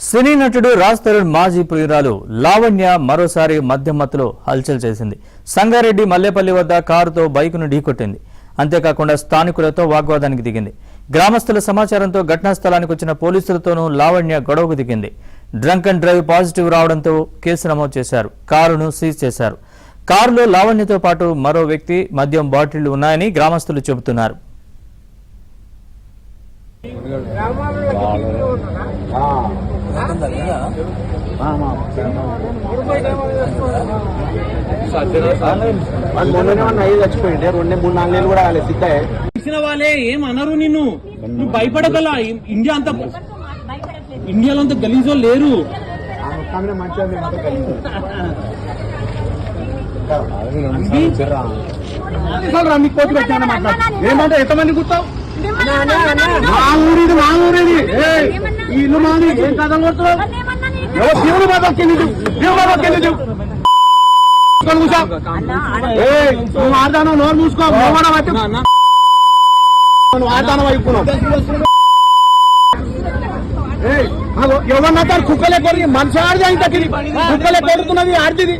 సినీ నటుడు రాజ్ తరుణ్ మాజీ ప్రియురాలు లావణ్య మరోసారి మద్యం మత్తులో హల్చల్ చేసింది. సంగారెడ్డి మల్లేపల్లి వద్ద కారుతో బైకును ఢీకొట్టింది. అంతేకాకుండా స్థానికులతో వాగ్వాదానికి దిగింది. గ్రామస్తుల సమాచారంతో ఘటనా స్థలానికి వచ్చిన పోలీసులతోనూ లావణ్య గొడవకు దిగింది. డ్రంక్ అండ్ డ్రైవ్ పాజిటివ్ రావడంతో కేసు నమోదు చేశారు. కారును సీజ్ చేశారు. కారులో లావణ్యతో పాటు మరో వ్యక్తి మద్యం బాటిళ్లు ఉన్నాయని గ్రామస్తులు చెబుతున్నారు. ఇచ్చిన వాళ్ళే ఏమనరు నిన్ను, నువ్వు భయపడగల. ఇండియాలో అంత గలీజో లేరు. మీకు కోర్టు పెట్టాను ఏమంటే ఎంతమంది కూర్చోవు? మా ఊరిది ఈ ఇల్లు మాది. ఏం కథలు కొడుతున్నావు? దేవుడు మాకెళ్ళి నువ్వు ఆడదానం నోరు మూసుకో. నువ్వు ఆడదానం అయిపోయినావు. ఎవరన్నా కుక్కలే కొరికి మనిషి ఆడిది, ఇంతకి కుక్కలే కొడుతున్నది ఆడిది.